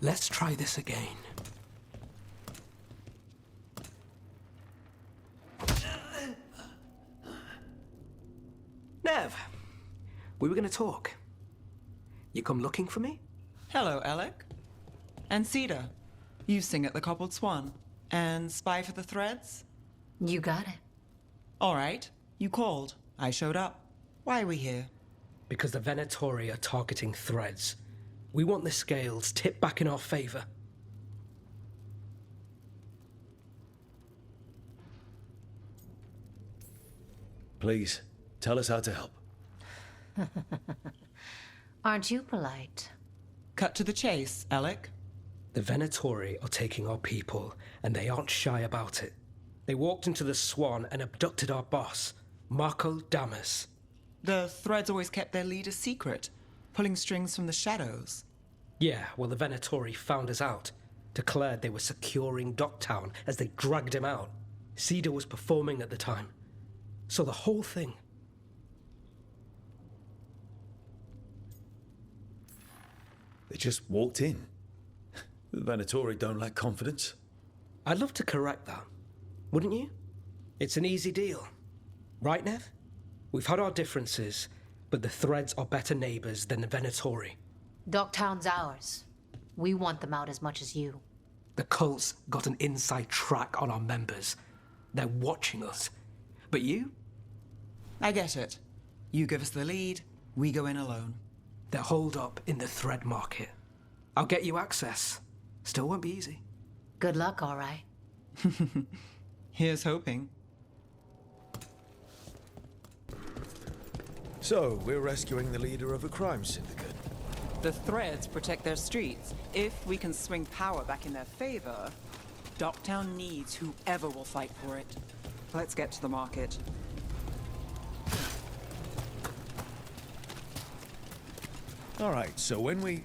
Let's try this again. Nev, we were going to talk. You come looking for me? Hello, Alec. And Cedar, you sing at the Cobbled Swan. And spy for the Threads? You got it. All right, you called. I showed up. Why are we here? Because the Venatori are targeting Threads. We want the scales tipped back in our favor. Please, tell us how to help. Aren't you polite? Cut to the chase, Alec. The Venatori are taking our people, and they aren't shy about it. They walked into the Swan and abducted our boss, Marco Damas. The Threads always kept their leader secret, pulling strings from the shadows. Yeah, well, the Venatori found us out, declared they were securing Docktown as they dragged him out. Cedar was performing at the time. So the whole thing... They just walked in. The Venatori don't lack confidence. I'd love to correct that, wouldn't you? It's an easy deal. Right, Nev? We've had our differences, but the Threads are better neighbors than the Venatori. Docktown's ours. We want them out as much as you. The cult's got an inside track on our members. They're watching us. But you? I get it. You give us the lead, we go in alone. They're holed up in the Thread market. I'll get you access. Still won't be easy. Good luck, all right. Here's hoping. So, we're rescuing the leader of a crime syndicate. The Threads protect their streets. If we can swing power back in their favor, Docktown needs whoever will fight for it. Let's get to the market. All right, so when we...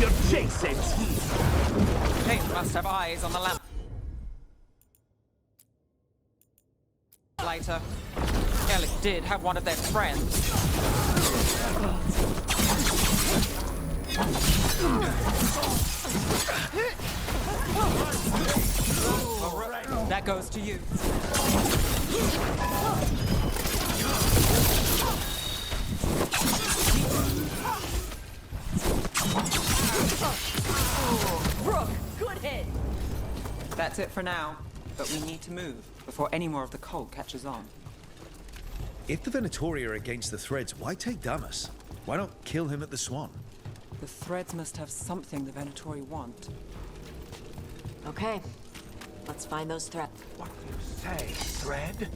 You're chasing teeth! They must have eyes on the lamp. Lighter. Alec did have one of their friends. That goes to you. Brooke, good hit! That's it for now, but we need to move before any more of the cult catches on. If the Venatori are against the Threads, why take Damas? Why not kill him at the Swan? The Threads must have something the Venatori want. Okay, let's find those threats. What do you say, Thread?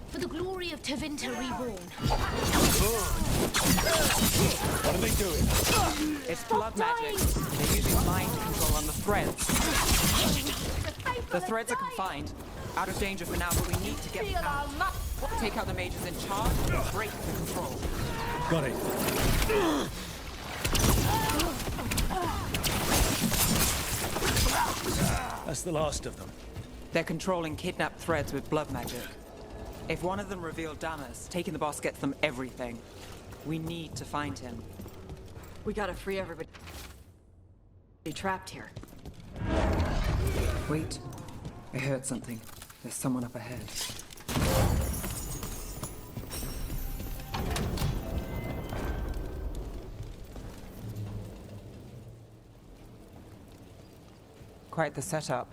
For the glory of Tevinter Reborn. What are they doing? It's blood magic. They're using mind control on the Threads. The Threads are confined. Out of danger for now, but we need to get them out. Take out the mages in charge and break the control. Got it. That's the last of them. They're controlling kidnapped Threads with blood magic. If one of them revealed Damas, taking the boss gets them everything. We need to find him. We gotta free everybody trapped here. Wait. I heard something. There's someone up ahead. Quite the setup.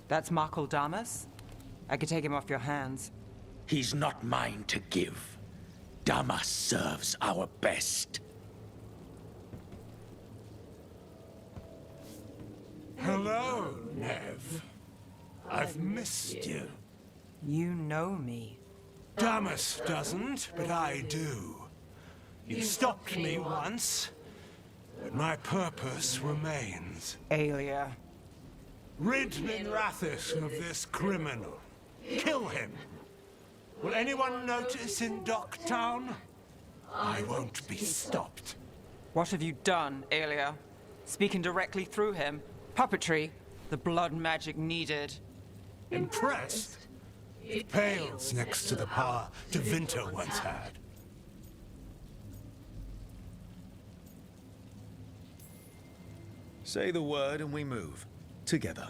That's Marco Damas? I could take him off your hands. He's not mine to give. Damas serves our best. Hello, Nev. I've missed you. You know me. Damas doesn't, but I do. You stopped me once, but my purpose remains. Aelia. Rid Minrathis of this criminal. Kill him. Will anyone notice in Docktown? I won't be stopped. What have you done, Aelia? Speaking directly through him. Puppetry. The blood magic needed. Impressed? It pales next to the power Tevinter once had. Say the word and we move. Together.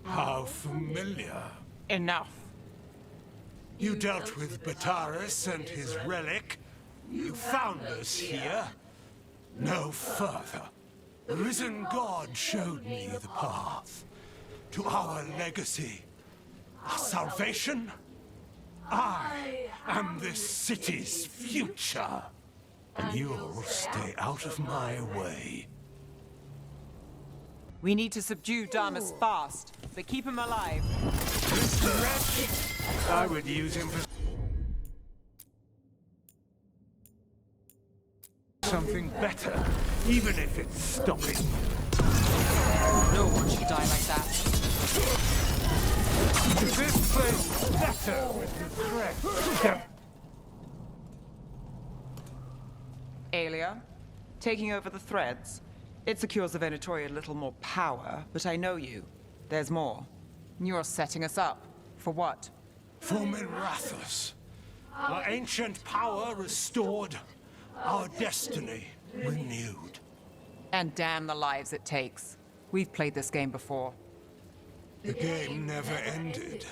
How familiar. Enough. You dealt with Bataris and his relic. You found us here. No further. The risen god showed me the path to our legacy, our salvation. I am this city's future, and you'll stay out of my way. We need to subdue Damas fast, but keep him alive. This wretch, I would use him for something better, even if it's stopping. No one should die like that. Is this place better with the threat? Aelia, taking over the threads. It secures the Venatori a little more power, but I know you. There's more. You're setting us up. For what? For Minrathous. Our ancient power restored, our destiny renewed. And damn the lives it takes. We've played this game before. The game never ended.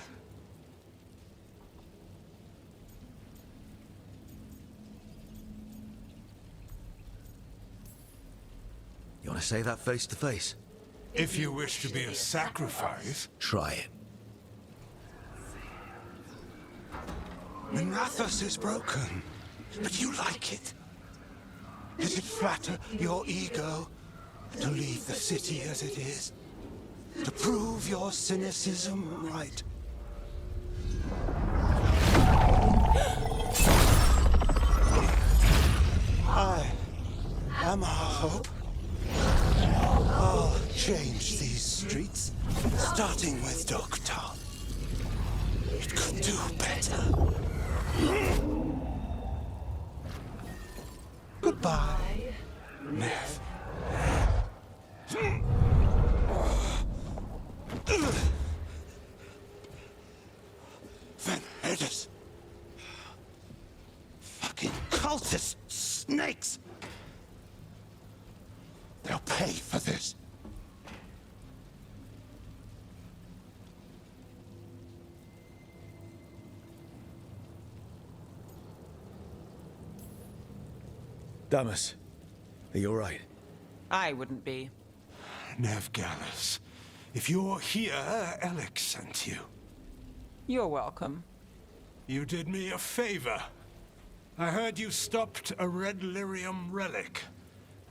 You want to say that face to face? If you wish to be a sacrifice, Try it. Minrathous is broken, but you like it. Does it flatter your ego to leave the city as it is? To prove your cynicism right? I am our hope. I'll change these streets, starting with Dogtown. It could do better. Goodbye, Nev. Thedas. Fucking cultist snakes. They'll pay for this. Damas, are you alright? I wouldn't be. Nev Gallus, if you're here, Alec sent you. You're welcome. You did me a favor. I heard you stopped a red lyrium relic,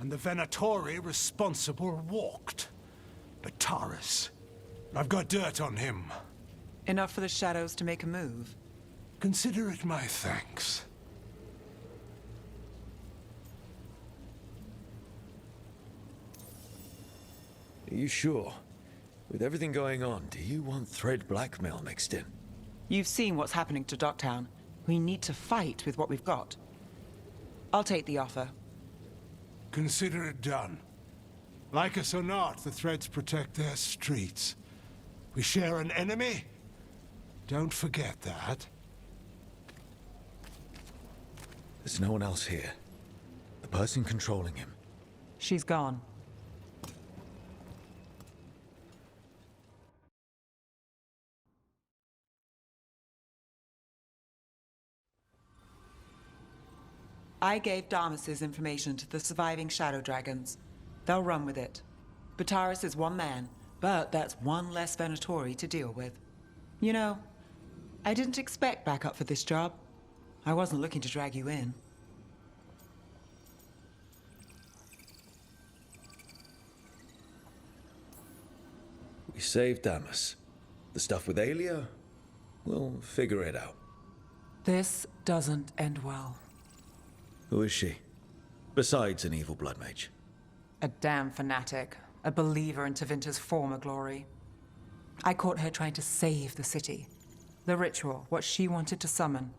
and the Venatori responsible walked. Bataris. I've got dirt on him. Enough for the shadows to make a move. Consider it my thanks. Are you sure? With everything going on, do you want thread blackmail mixed in? You've seen what's happening to Dogtown. We need to fight with what we've got. I'll take the offer. Consider it done. Like us or not, the Threads protect their streets. We share an enemy? Don't forget that. There's no one else here. The person controlling him. She's gone. I gave Damas's information to the surviving Shadow Dragons. They'll run with it. Bataris is one man, but that's one less Venatori to deal with. You know, I didn't expect backup for this job. I wasn't looking to drag you in. We saved Damas. The stuff with Aelia? We'll figure it out. This doesn't end well. Who is she? Besides an evil blood mage. A damn fanatic. A believer in Tevinter's former glory. I caught her trying to save the city. The ritual, what she wanted to summon.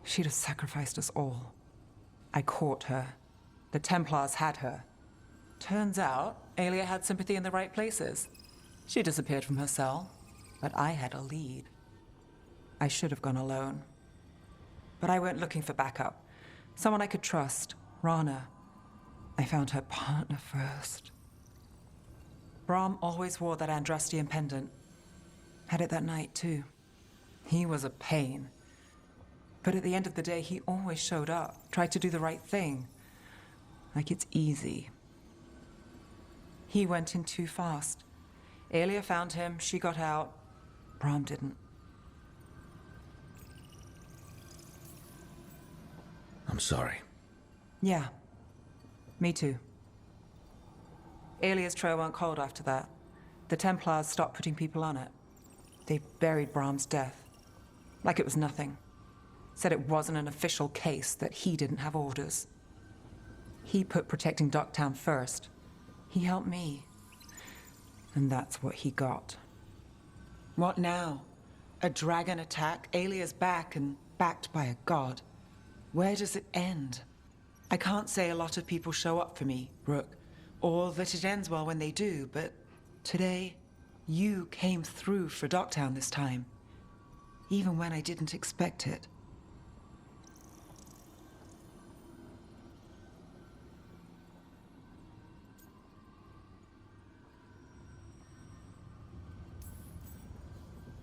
She'd have sacrificed us all. I caught her. The Templars had her. Turns out, Aelia had sympathy in the right places. She disappeared from her cell, but I had a lead. I should have gone alone. But I went looking for backup. Someone I could trust, Rana. I found her partner first. Brahm always wore that Andrastian pendant. Had it that night, too. He was a pain. But at the end of the day, he always showed up, tried to do the right thing. Like it's easy. He went in too fast. Aelia found him, she got out. Brahm didn't. I'm sorry. Yeah. Me too. Aelia's trail went cold after that. The Templars stopped putting people on it. They buried Brahm's death. Like it was nothing. Said it wasn't an official case, that he didn't have orders. He put protecting Docktown first. He helped me. And that's what he got. What now? A dragon attack, Aelia's back, and backed by a god. Where does it end? I can't say a lot of people show up for me, Rook, or that it ends well when they do, but today, you came through for Docktown this time. Even when I didn't expect it.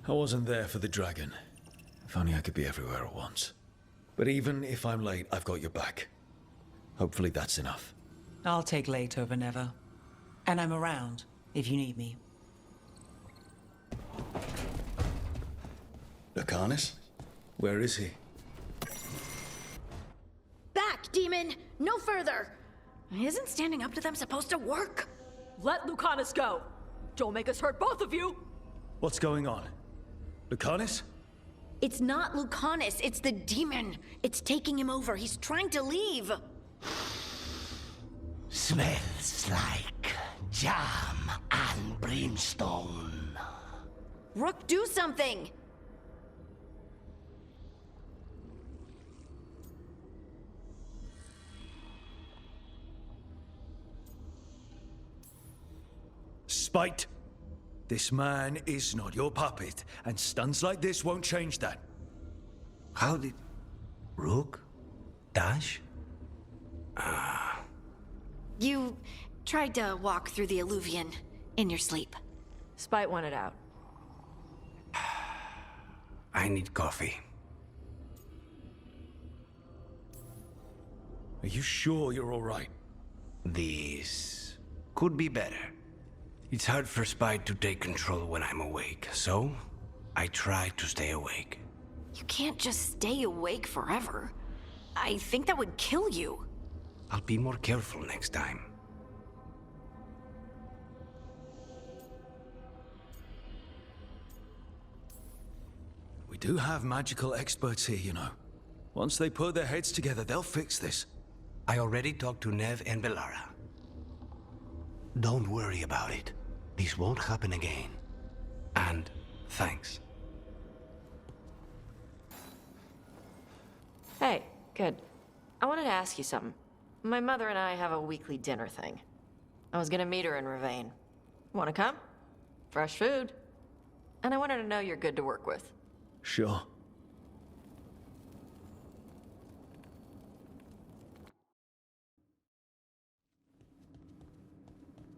I wasn't there for the dragon. If only I could be everywhere at once. But even if I'm late, I've got your back. Hopefully that's enough. I'll take late over never. And I'm around, if you need me. Lucanus? Where is he? Back, demon! No further! Isn't standing up to them supposed to work? Let Lucanus go! Don't make us hurt both of you! What's going on? Lucanus? It's not Lucanus, it's the demon. It's taking him over. He's trying to leave. Smells like jam and brimstone. Rook, do something! Spite! This man is not your puppet, and stunts like this won't change that. How did... Rook? Dash? You tried to walk through the Alluvion in your sleep. Spite wanted out. I need coffee. Are you sure you're all right? This could be better. It's hard for Spite to take control when I'm awake, so I try to stay awake. You can't just stay awake forever. I think that would kill you. I'll be more careful next time. We do have magical experts here, you know. Once they put their heads together, they'll fix this. I already talked to Nev and Bellara. Don't worry about it. This won't happen again. And thanks. Hey, good. I wanted to ask you something. My mother and I have a weekly dinner thing. I was gonna meet her in Ravane. Wanna come? Fresh food. And I wanted to know you're good to work with. Sure.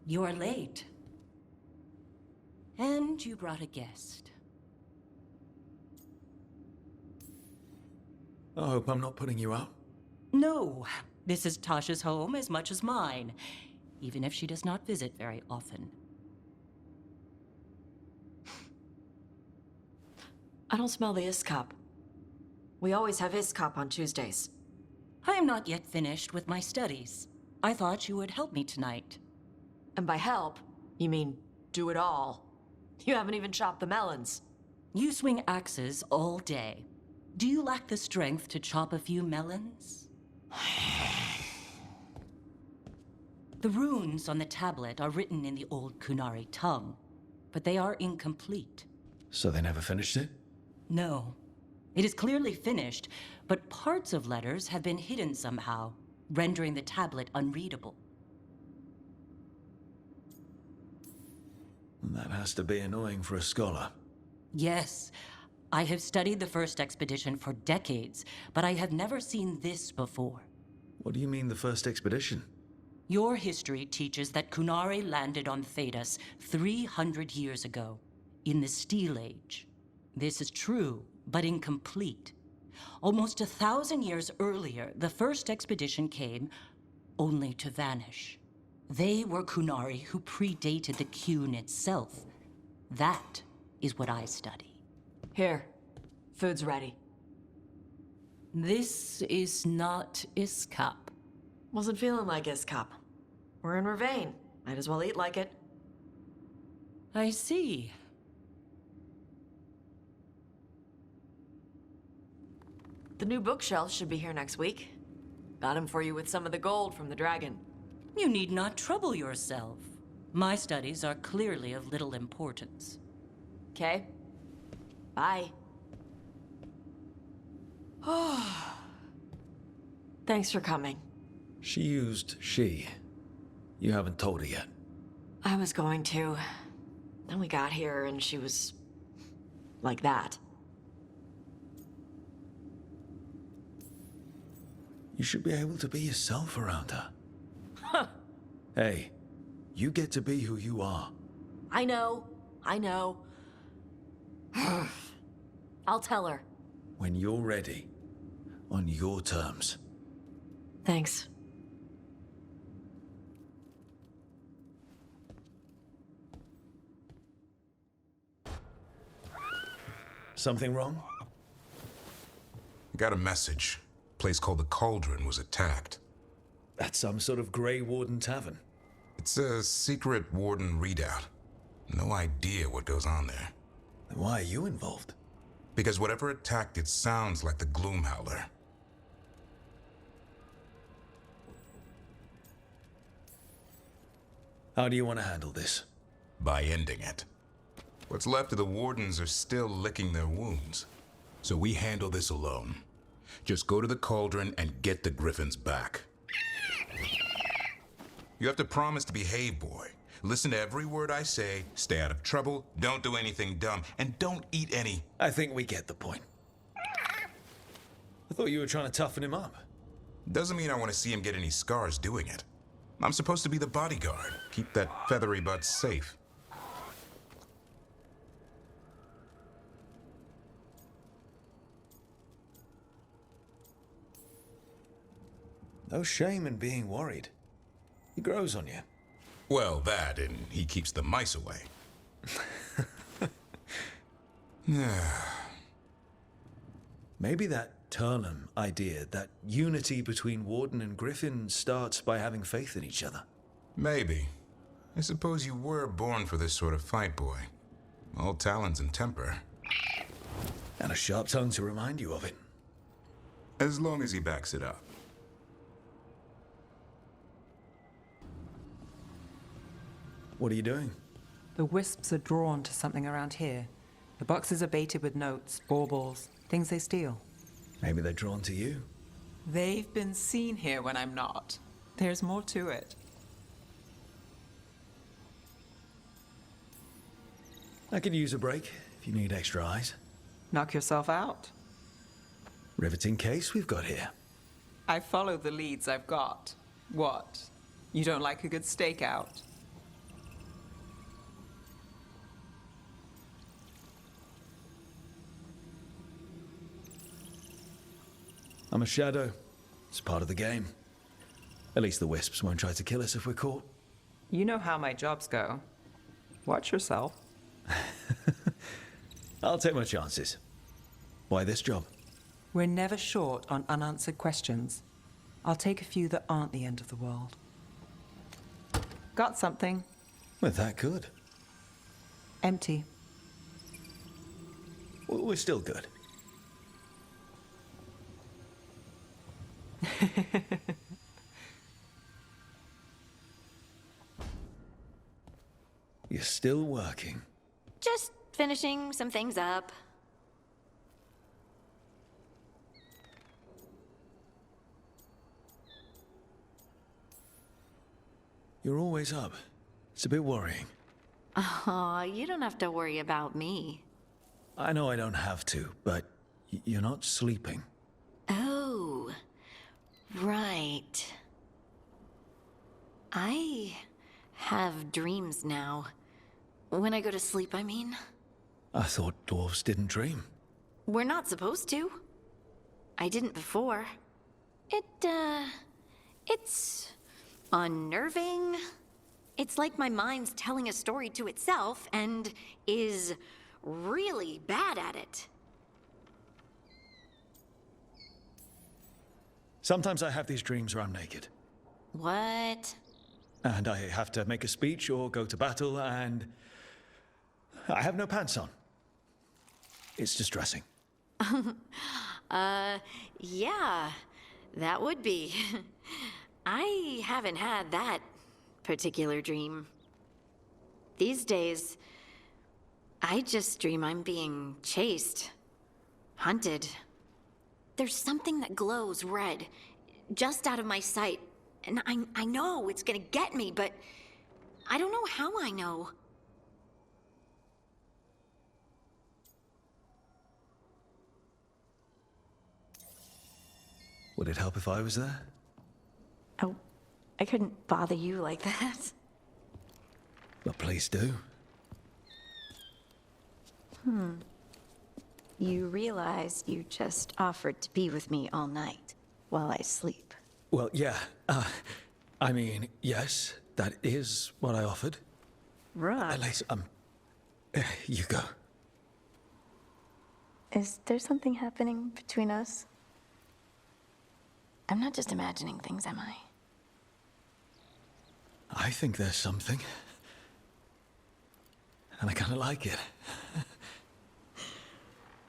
You're late. And you brought a guest. I hope I'm not putting you out. No, this is Tasha's home as much as mine, even if she does not visit very often. I don't smell the Iskop. We always have Iskop on Tuesdays. I am not yet finished with my studies. I thought you would help me tonight. And by help, you mean do it all. You haven't even chopped the melons. You swing axes all day. Do you lack the strength to chop a few melons? The runes on the tablet are written in the old Kunari tongue, but they are incomplete. So they never finished it? No. It is clearly finished, but parts of letters have been hidden somehow, rendering the tablet unreadable. That has to be annoying for a scholar. Yes. I have studied the first expedition for decades, but I have never seen this before. What do you mean, the first expedition? Your history teaches that Kunari landed on Thedas 300 years ago, in the Steel Age. This is true, but incomplete. Almost 1,000 years earlier, the first expedition came only to vanish. They were Kunari who predated the Qun itself. That is what I study. Here. Food's ready. This is not Iskap. Wasn't feeling like Iskap. We're in Ravane. Might as well eat like it. I see. The new bookshelf should be here next week. Got him for you with some of the gold from the dragon. You need not trouble yourself. My studies are clearly of little importance. Okay. Bye. Thanks for coming. She used she. You haven't told her yet. I was going to. Then we got here and she was... like that. You should be able to be yourself around her. Hey, you get to be who you are. I know. I'll tell her. When you're ready. On your terms. Thanks. Something wrong? Got a message. Place called the Cauldron was attacked. That's some sort of Grey Warden tavern. It's a secret Warden readout. No idea what goes on there. Then why are you involved? Because whatever attacked it sounds like the Gloomhowler. How do you want to handle this? By ending it. What's left of the Wardens are still licking their wounds. So we handle this alone. Just go to the Cauldron and get the Griffins back. You have to promise to behave, boy. Listen to every word I say, stay out of trouble, don't do anything dumb, and don't eat any... I think we get the point. I thought you were trying to toughen him up. Doesn't mean I want to see him get any scars doing it. I'm supposed to be the bodyguard. Keep that feathery butt safe. No shame in being worried. He grows on you. Well, that, and he keeps the mice away. Maybe that Turnham idea, that unity between Warden and Griffin starts by having faith in each other. Maybe. I suppose you were born for this sort of fight, boy. All talons and temper. And a sharp tongue to remind you of it. As long as he backs it up. What are you doing? The wisps are drawn to something around here. The boxes are baited with notes, baubles, things they steal. Maybe they're drawn to you. They've been seen here when I'm not. There's more to it. I could use a break if you need extra eyes. Knock yourself out. Riveting case we've got here. I follow the leads I've got. What? You don't like a good stakeout? I'm a shadow. It's part of the game. At least the wisps won't try to kill us if we're caught. You know how my jobs go. Watch yourself. I'll take my chances. Why this job? We're never short on unanswered questions. I'll take a few that aren't the end of the world. Got something? We're that good. Empty. We're still good. You're still working. Just finishing some things up. You're always up. It's a bit worrying. Aw, you don't have to worry about me. I know I don't have to, but you're not sleeping. Oh, right. I have dreams now. When I go to sleep, I mean. I thought dwarves didn't dream. We're not supposed to. I didn't before. It's unnerving. It's like my mind's telling a story to itself and is really bad at it. Sometimes I have these dreams where I'm naked. What? And I have to make a speech or go to battle, and I have no pants on. It's distressing. Yeah, that would be. I haven't had that particular dream. These days, I just dream I'm being chased, hunted. There's something that glows red, just out of my sight, and I know it's gonna get me, but I don't know how I know. Would it help if I was there? Oh, I couldn't bother you like that. But please do. You realize you just offered to be with me all night while I sleep. Well, yeah. I mean, yes, that is what I offered. Right. At least, you go. Is there something happening between us? I'm not just imagining things, am I? I think there's something. And I kind of like it.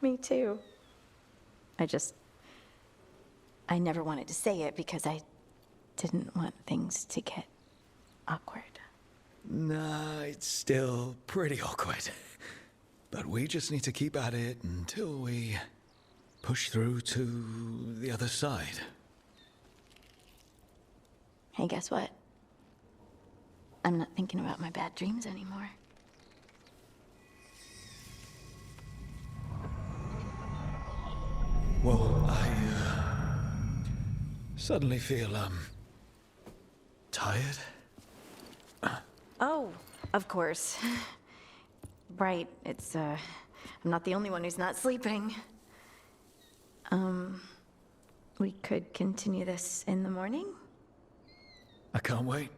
Me too. I never wanted to say it because I didn't want things to get awkward. Nah, it's still pretty awkward. But we just need to keep at it until we push through to the other side. Hey, guess what? I'm not thinking about my bad dreams anymore. Well, I suddenly feel, tired. Oh, of course. Right, I'm not the only one who's not sleeping. We could continue this in the morning? I can't wait.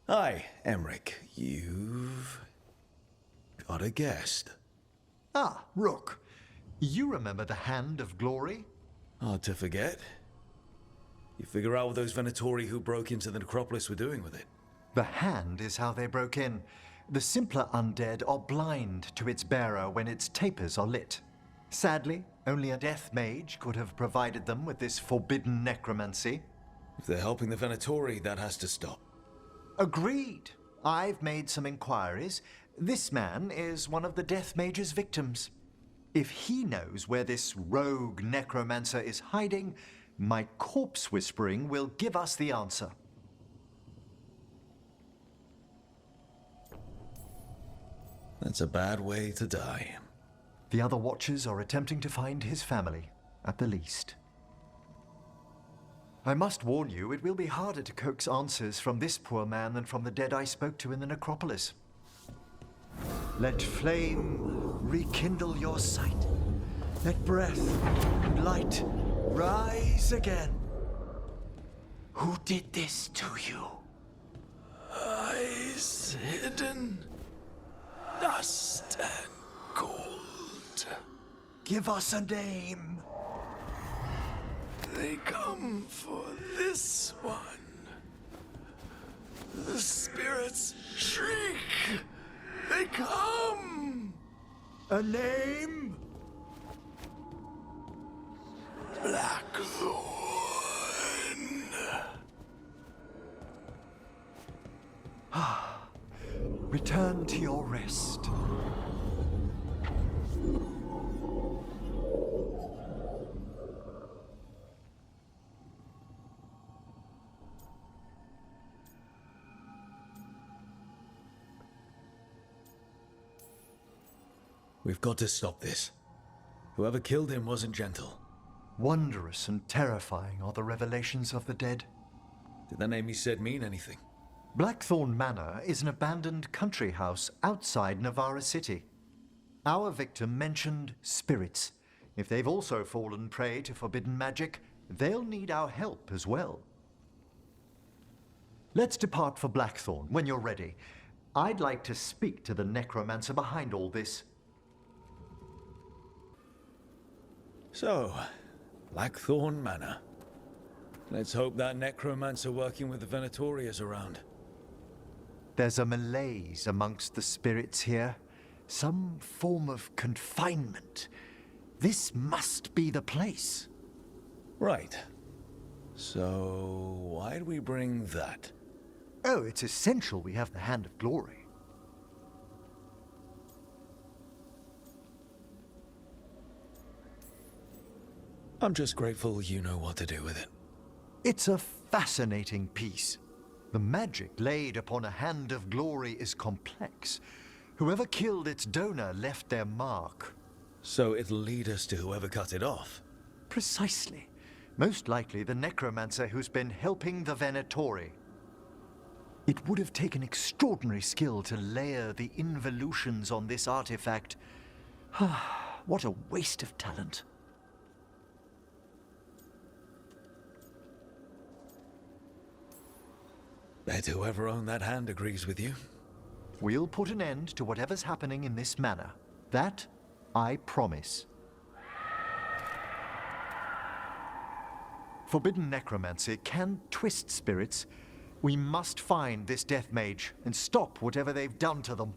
Hi, Emmerich. You've got a guest. Ah, Rook. You remember the Hand of Glory? Hard to forget. You figure out what those Venatori who broke into the necropolis were doing with it. The Hand is how they broke in. The simpler undead are blind to its bearer when its tapers are lit. Sadly, only a death mage could have provided them with this forbidden necromancy. If they're helping the Venatori, that has to stop. Agreed. I've made some inquiries. This man is one of the death mage's victims. If he knows where this rogue necromancer is hiding, my corpse whispering will give us the answer. That's a bad way to die. The other Watchers are attempting to find his family, at the least. I must warn you, it will be harder to coax answers from this poor man than from the dead I spoke to in the necropolis. Let flame rekindle your sight. Let breath and light rise again. Who did this to you? Eyes hidden, dust and gold. Give us a name. They come for this one. The spirits shriek. They come. A name? Blackthorn. Return to your rest. We've got to stop this. Whoever killed him wasn't gentle. Wondrous and terrifying are the revelations of the dead. Did the name he said mean anything? Blackthorn Manor is an abandoned country house outside Navarra City. Our victim mentioned spirits. If they've also fallen prey to forbidden magic, they'll need our help as well. Let's depart for Blackthorn when you're ready. I'd like to speak to the necromancer behind all this. So, Blackthorn Manor. Let's hope that necromancer working with the Venatori is around. There's a malaise amongst the spirits here. Some form of confinement. This must be the place. Right. So, why'd we bring that? Oh, it's essential we have the Hand of Glory. I'm just grateful you know what to do with it. It's a fascinating piece. The magic laid upon a Hand of Glory is complex. Whoever killed its donor left their mark. So it'll lead us to whoever cut it off? Precisely. Most likely the necromancer who's been helping the Venatori. It would have taken extraordinary skill to layer the involutions on this artifact. What a waste of talent. Bet whoever owned that hand agrees with you. We'll put an end to whatever's happening in this manor. That, I promise. Forbidden necromancy can twist spirits. We must find this death mage and stop whatever they've done to them.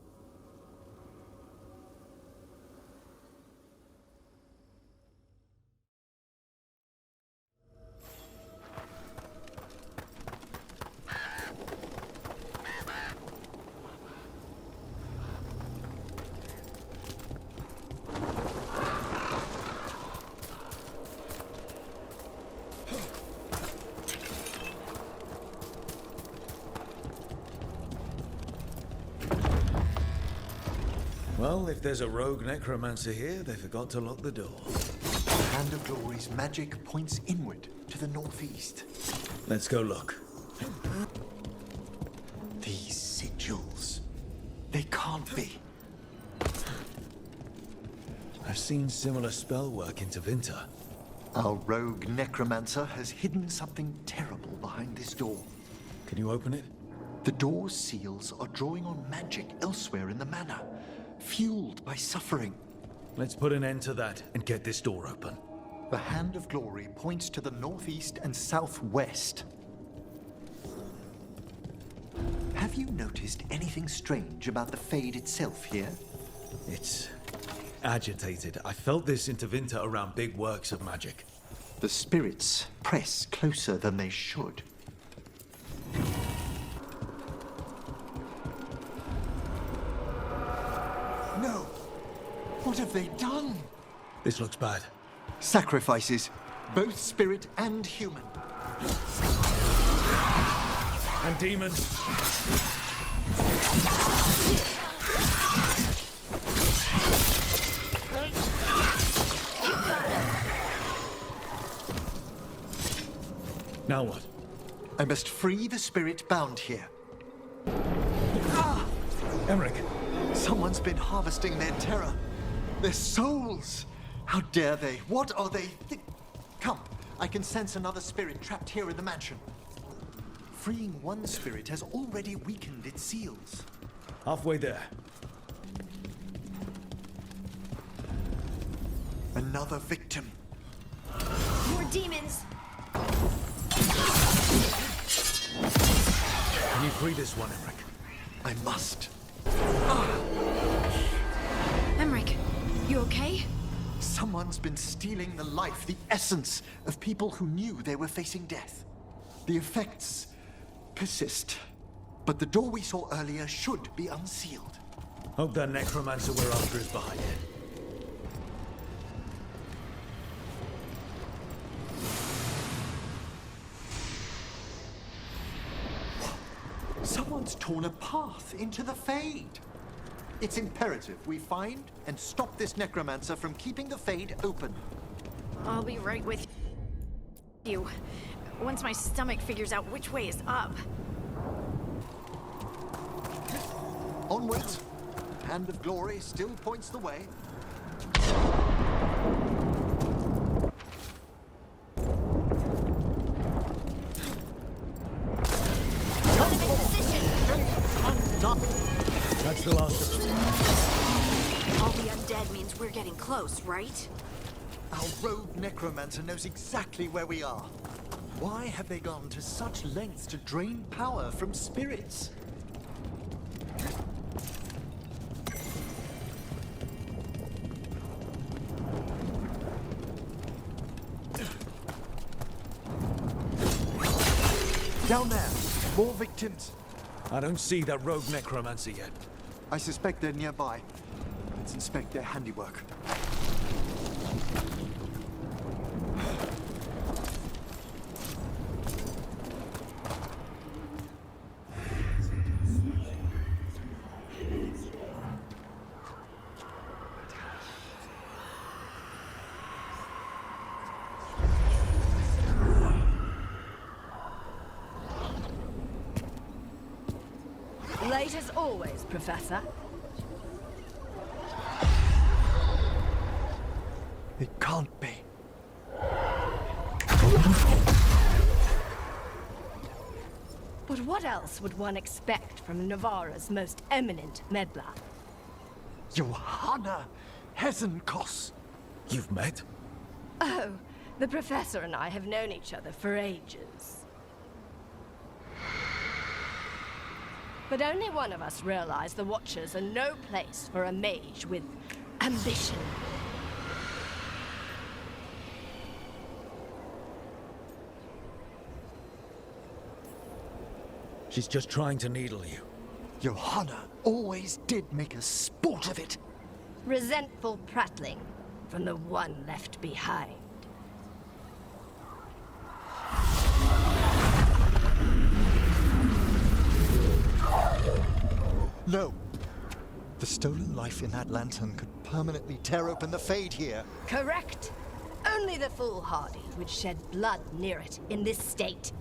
Well, if there's a rogue necromancer here, they forgot to lock the door. The Hand of Glory's magic points inward to the northeast. Let's go look. These sigils. They can't be. I've seen similar spell work in Tevinter. Our rogue necromancer has hidden something terrible behind this door. Can you open it? The door's seals are drawing on magic elsewhere in the manor, fueled by suffering. Let's put an end to that and get this door open. The Hand of Glory points to the northeast and southwest. Have you noticed anything strange about the Fade itself here? It's agitated. I felt this in Tevinter around big works of magic. The spirits press closer than they should. No! What have they done? This looks bad. Sacrifices, both spirit and human. And demons. Now what? I must free the spirit bound here. Emmerich! Someone's been harvesting their terror. Their souls! How dare they? What are they? Come, I can sense another spirit trapped here in the mansion. Freeing one spirit has already weakened its seals. Halfway there. Another victim. More demons! Can you free this one, Emmerich? I must. Emmerich, you okay? Someone's been stealing the life, the essence of people who knew they were facing death. The effects persist, but the door we saw earlier should be unsealed. Hope that necromancer we're after is behind it. Someone's torn a path into the Fade. It's imperative we find and stop this necromancer from keeping the Fade open. I'll be right with you. Once my stomach figures out which way is up. Onwards. Hand of Glory still points the way. That's the last of them. All the undead means we're getting close, right? Our rogue necromancer knows exactly where we are. Why have they gone to such lengths to drain power from spirits? Down there! More victims! I don't see that rogue necromancer yet. I suspect they're nearby. Let's inspect their handiwork. Late as always, Professor. It can't be. But what else would one expect from Navarra's most eminent meddler? Johanna Hezenkos. You've met? Oh, the Professor and I have known each other for ages. But only one of us realized the Watchers are no place for a mage with ambition. She's just trying to needle you. Johanna always did make a sport of it. Resentful prattling from the one left behind. No. The stolen life in that lantern could permanently tear open the Fade here. Correct. Only the foolhardy would shed blood near it in this state.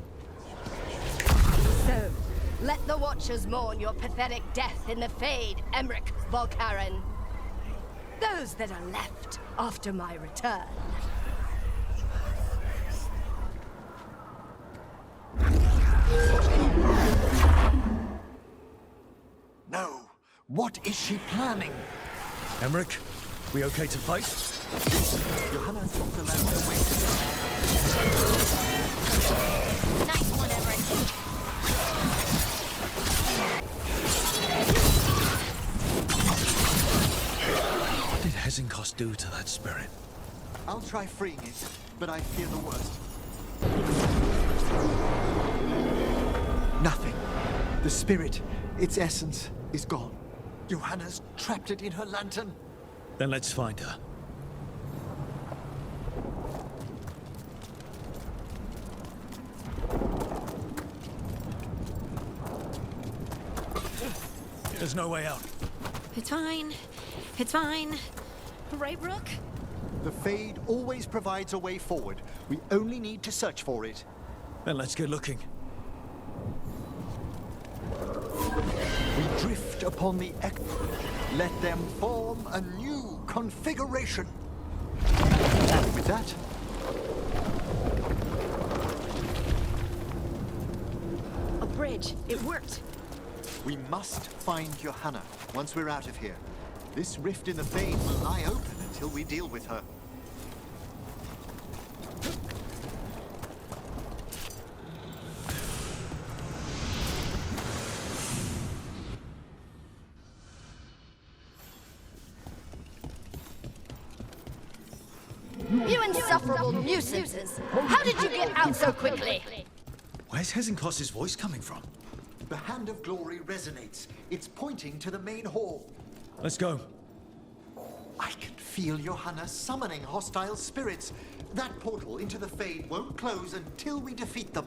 So, let the Watchers mourn your pathetic death in the Fade, Emmerich Volkaren. Those that are left after my return. No. What is she planning? Emmerich, we okay to fight? Johanna took the lantern away. Nice one, Emmerich. What did Hezenkos do to that spirit? I'll try freeing it, but I fear the worst. Nothing. The spirit, its essence, is gone. Johanna's trapped it in her lantern. Then let's find her. There's no way out. It's fine. It's fine. Right, Rook? The Fade always provides a way forward. We only need to search for it. Then let's get looking. We drift upon the let them form a new configuration. And with that, A bridge. It worked. we must find Johanna once we're out of here. This rift in the Fade will lie open until we deal with her. You insufferable nuisances! How did you get out so quickly? Where's Hezenkos' voice coming from? The Hand of Glory resonates. It's pointing to the main hall. Let's go. I can feel Johanna summoning hostile spirits. That portal into the Fade won't close until we defeat them.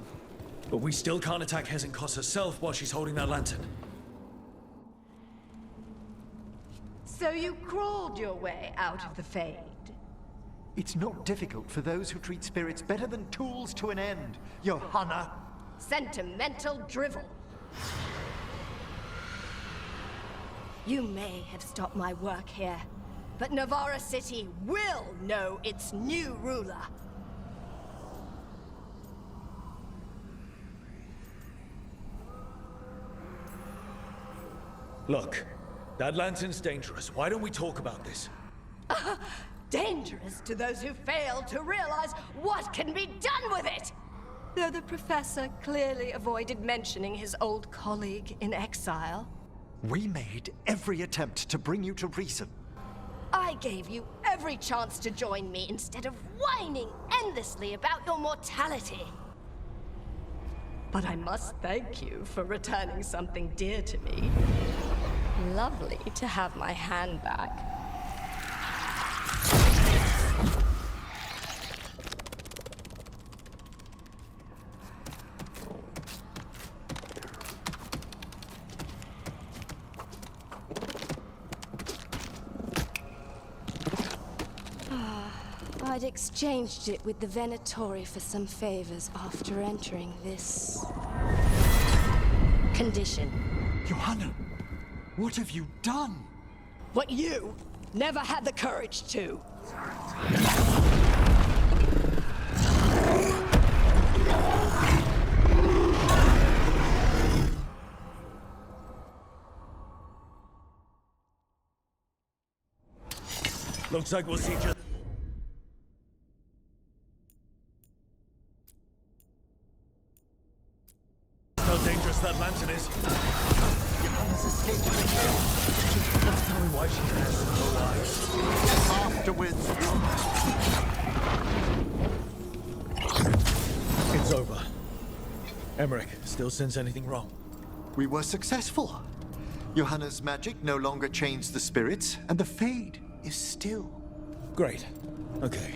But we still can't attack Hezenkos herself while she's holding that lantern. So you crawled your way out of the Fade? It's not difficult for those who treat spirits better than tools to an end, Johanna. Sentimental drivel. You may have stopped my work here, but Navarra City will know its new ruler. Look, that lantern's dangerous. Why don't we talk about this? Dangerous to those who fail to realize what can be done with it! Though the professor clearly avoided mentioning his old colleague in exile. We made every attempt to bring you to reason. I gave you every chance to join me instead of whining endlessly about your mortality. But I must thank you for returning something dear to me. Lovely to have my hand back. I'd exchanged it with the Venatori for some favors after entering this condition. Johanna, what have you done? What you never had the courage to. Looks like we'll see each other. How dangerous that lantern is. Johanna's escaped from here. That's probably why she has no eyes. Afterwards. It's over. Emmerich, still sense anything wrong? We were successful. Johanna's magic no longer chains the spirits, and the Fade is still. Great. Okay.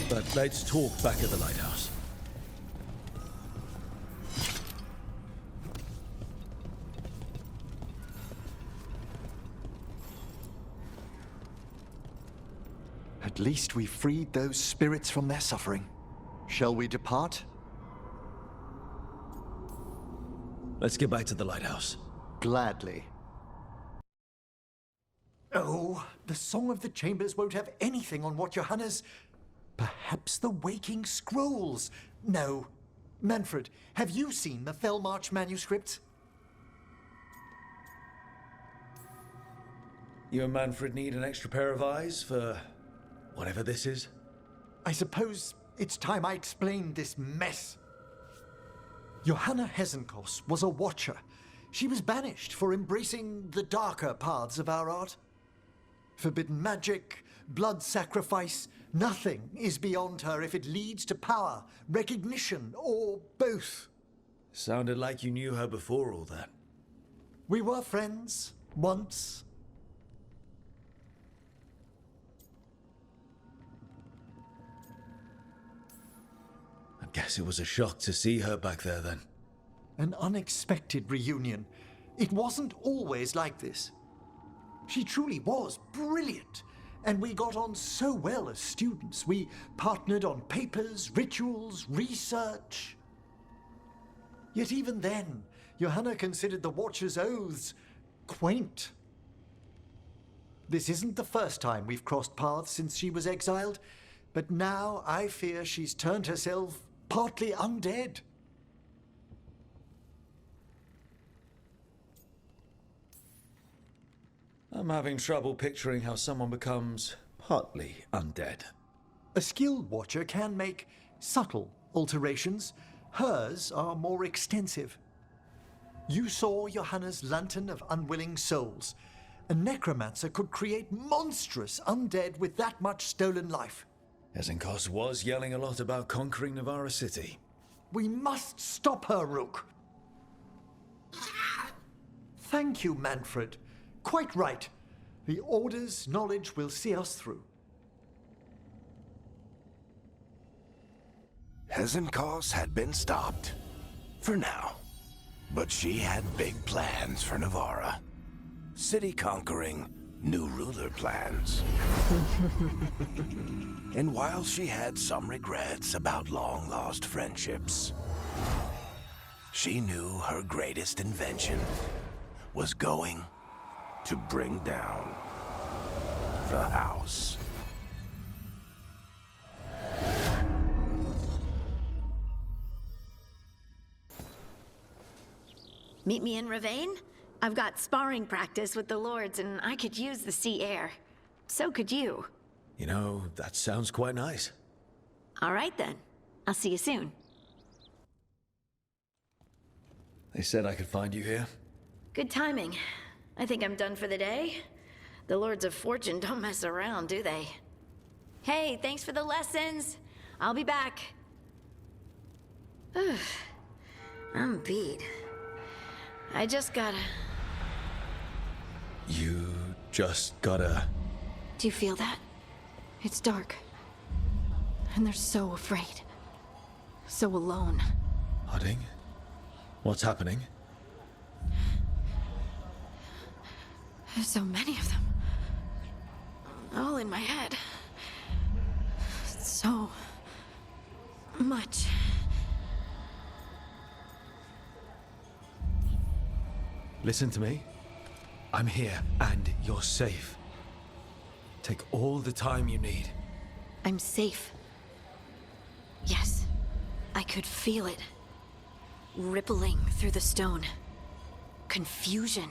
But let's talk back at the lighthouse. At least we freed those spirits from their suffering. Shall we depart? Let's get back to the lighthouse. Gladly. Oh, the Song of the Chambers won't have anything on what Johanna's... Perhaps the Waking Scrolls? No. Manfred, have you seen the Fellmarch manuscripts? You and Manfred need an extra pair of eyes for whatever this is? I suppose it's time I explained this mess. Johanna Hesenkos was a watcher. She was banished for embracing the darker paths of our art. Forbidden magic, blood sacrifice, nothing is beyond her if it leads to power, recognition, or both. Sounded like you knew her before all that. We were friends, once. I guess it was a shock to see her back there then. An unexpected reunion. It wasn't always like this. She truly was brilliant, and we got on so well as students. We partnered on papers, rituals, research. Yet even then, Johanna considered the Watcher's oaths quaint. This isn't the first time we've crossed paths since she was exiled, but now I fear she's turned herself partly undead. I'm having trouble picturing how someone becomes partly undead. A skilled watcher can make subtle alterations. Hers are more extensive. You saw Johanna's Lantern of Unwilling Souls. A necromancer could create monstrous undead with that much stolen life. Hesenkos was yelling a lot about conquering Navarra City. We must stop her, Rook. Thank you, Manfred. Quite right. The Order's knowledge will see us through. Hesenkos had been stopped. For now. But she had big plans for Navarra. City conquering, new ruler plans. And while she had some regrets about long-lost friendships, she knew her greatest invention was going to bring down the house. Meet me in Ravane? I've got sparring practice with the lords, and I could use the sea air. So could you. You know, that sounds quite nice. All right, then. I'll see you soon. They said I could find you here. Good timing. I think I'm done for the day. The Lords of Fortune don't mess around, do they? Hey, thanks for the lessons. I'll be back. I'm beat. I just gotta... You just gotta... Do you feel that? It's dark. And they're so afraid. So alone. Harding? What's happening? There's so many of them. All in my head. So... much. Listen to me. I'm here, and you're safe. Take all the time you need. I'm safe. Yes. I could feel it. Rippling through the stone. Confusion.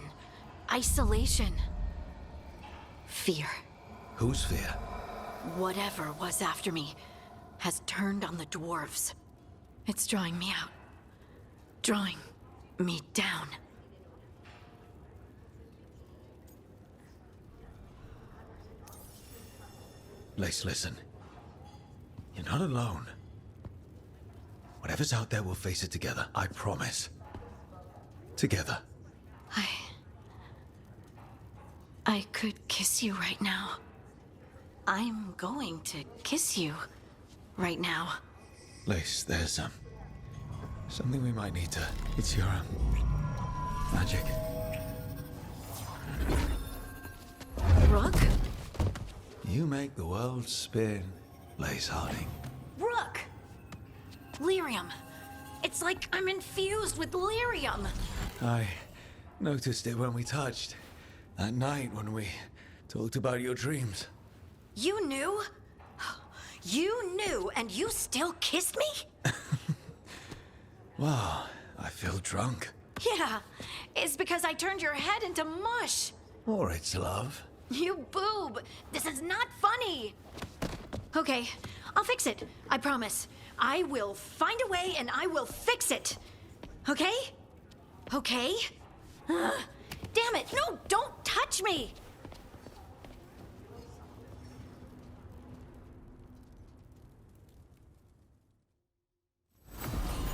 Isolation. Fear. Whose fear? Whatever was after me has turned on the dwarves. It's drawing me out. Drawing me down. Lace, listen. You're not alone. Whatever's out there, we'll face it together. I promise. Together. I could kiss you right now. I'm going to kiss you right now. Lace, there's something we might need to... It's your magic. Rook? You make the world spin, Lace Harding. Rook! Lyrium. It's like I'm infused with lyrium. I noticed it when we touched. That night when we talked about your dreams. You knew? You knew, and you still kissed me? Wow, I feel drunk. Yeah, it's because I turned your head into mush. Or it's love. You boob! This is not funny! Okay, I'll fix it. I promise. I will find a way and I will fix it. Okay? Okay? Damn it! No, don't touch me!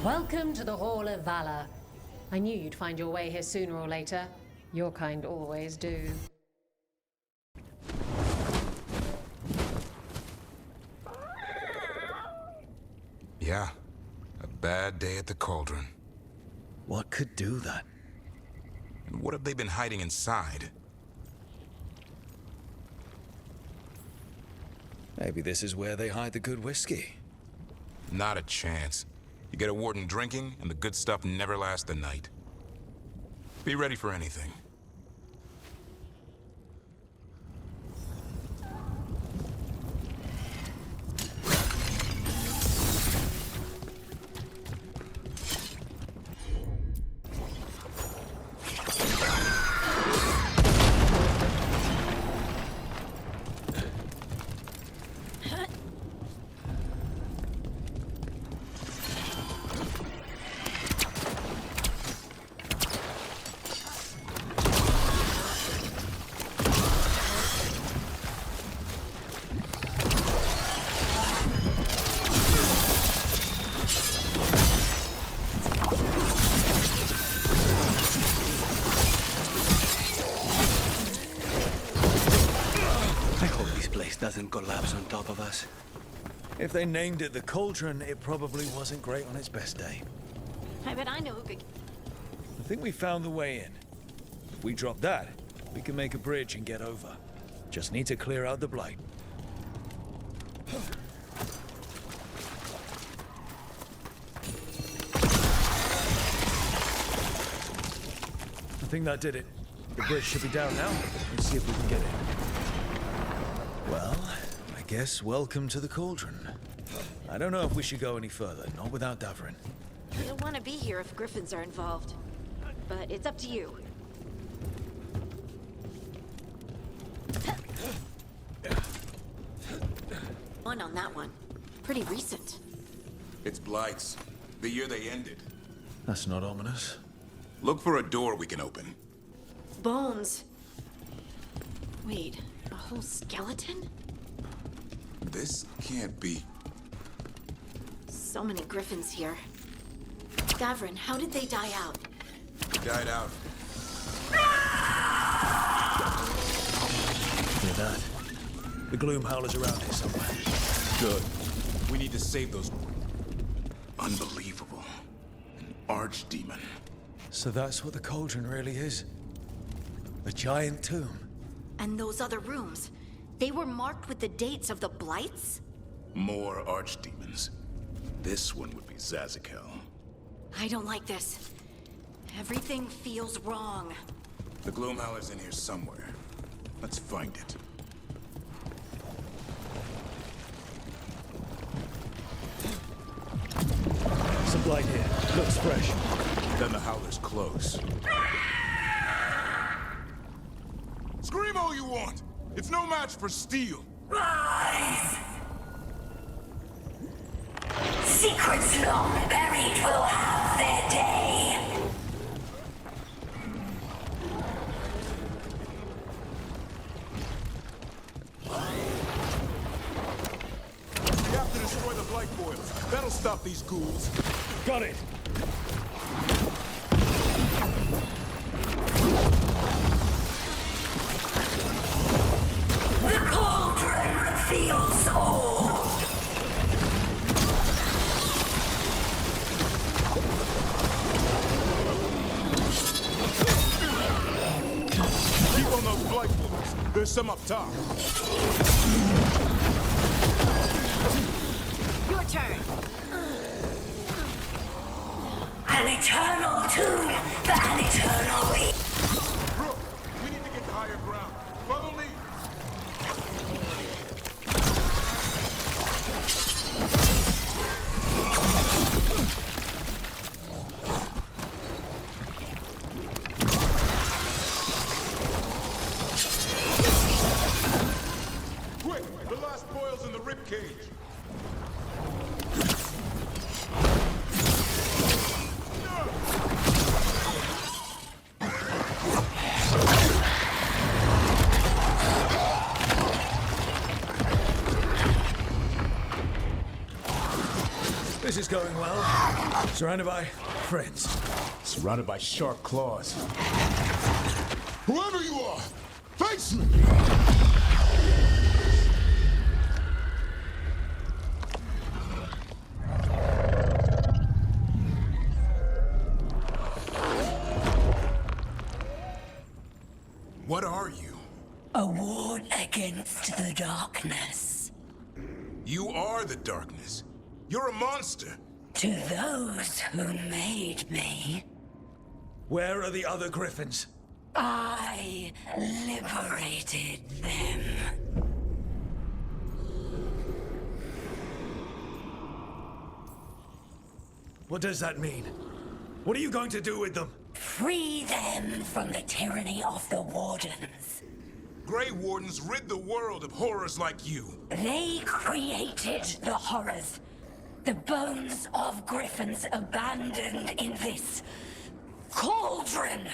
Welcome to the Hall of Valor. I knew you'd find your way here sooner or later. Your kind always do. Yeah, a bad day at the Cauldron. What could do that? And what have they been hiding inside? Maybe this is where they hide the good whiskey. Not a chance. You get a warden drinking, and the good stuff never lasts the night. Be ready for anything. Doesn't collapse on top of us. If they named it the Cauldron, it probably wasn't great on its best day. I bet I know who could... I think we found the way in. If we drop that, We can make a bridge and get over. Just need to clear out the blight. I think that did it. The bridge should be down now. Let's see if we can get in. Well, I guess welcome to the Cauldron. I don't know if we should go any further, not without Davrin. I don't want to be here if griffins are involved, but it's up to you. One on that one. Pretty recent. It's Blights. The year they ended. That's not ominous. Look for a door we can open. Bones. Wait, a whole skeleton? This can't be. So many griffins here. Davrin, how did they die out? Died out. Hear that? The gloom howler's around here somewhere. Good. We need to save those. Unbelievable. An archdemon. So that's what the Cauldron really is? A giant tomb? And those other rooms, they were marked with the dates of the blights? More archdemons. This one would be Zazakel. I don't like this. Everything feels wrong. The Gloomhowler's in here somewhere. Let's find it. Some blight here. Looks fresh. Then the Howler's close. Scream all you want! It's no match for steel! Rise! Secrets long buried will have their day. We have to destroy the blight boils. That'll stop these ghouls. Got it! The cauldron feels old. Keep on those blight boils. There's some up top. Your turn. An eternal tomb for an eternal week. Brooke, we need to get to higher ground. Follow me. Quick, the last boil's in the ribcage. This is going well. Surrounded by friends. Surrounded by sharp claws. Whoever you are, face me! What are you? A ward against the darkness. You are the darkness. You're a monster. To those who made me, Where are the other griffins? I liberated them. What does that mean? What are you going to do with them? Free them from the tyranny of the Wardens. Grey Wardens rid the world of horrors like you. They created the horrors. The bones of griffins abandoned in this cauldron.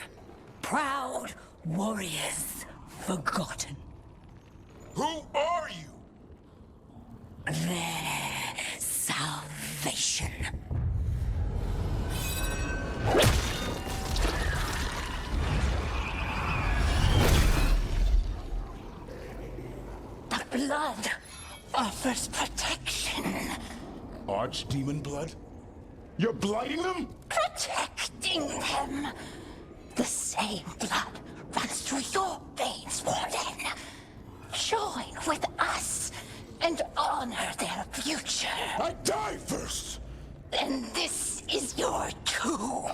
Proud warriors forgotten. Who are you? Their salvation. The blood offers protection. Archdemon blood? You're blighting them? Protecting them. The same blood runs through your join with us and honor their future. I die first! Then this is your tomb.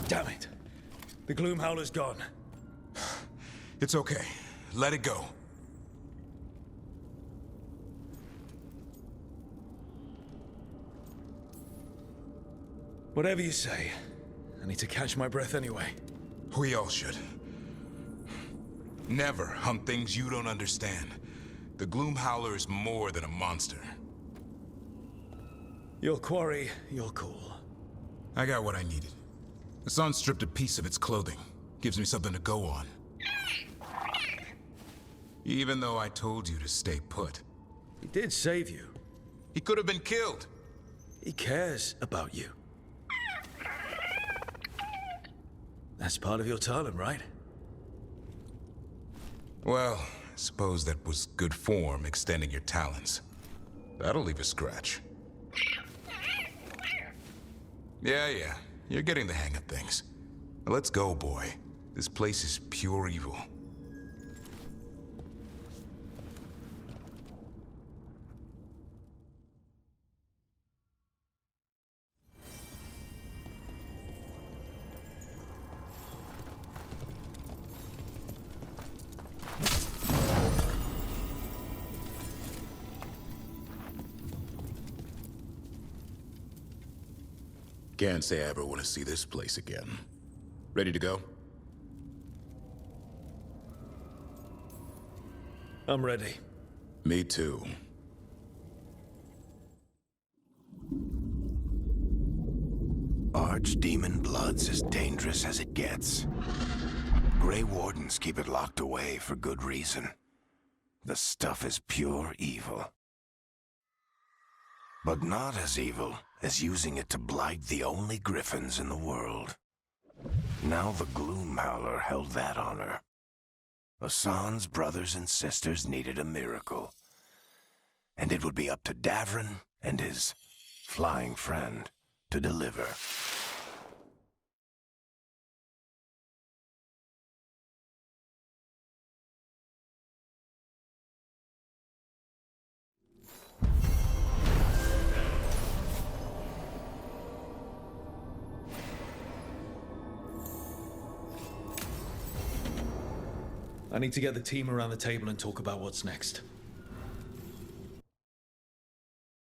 Damn it. The Gloom Howler's gone. It's okay. Let it go. Whatever you say. I need to catch my breath anyway. We all should. Never hunt things you don't understand. The Gloom Howler is more than a monster. Your quarry, your call. I got what I needed. The sun stripped a piece of its clothing. Gives me something to go on. Even though I told you to stay put. He did save you. He could have been killed. He cares about you. That's part of your talent, right? Well, I suppose that was good form, extending your talons. That'll leave a scratch. Yeah. You're getting the hang of things. Now let's go, boy. This place is pure evil. Can't say I ever want to see this place again. Ready to go? I'm ready. Me too. Archdemon blood's as dangerous as it gets. Grey Wardens keep it locked away for good reason. The stuff is pure evil. But not as evil as using it to blight the only griffins in the world. Now the Gloom Howler held that honor. Hassan's brothers and sisters needed a miracle. And it would be up to Davrin and his flying friend to deliver. I need to get the team around the table and talk about what's next.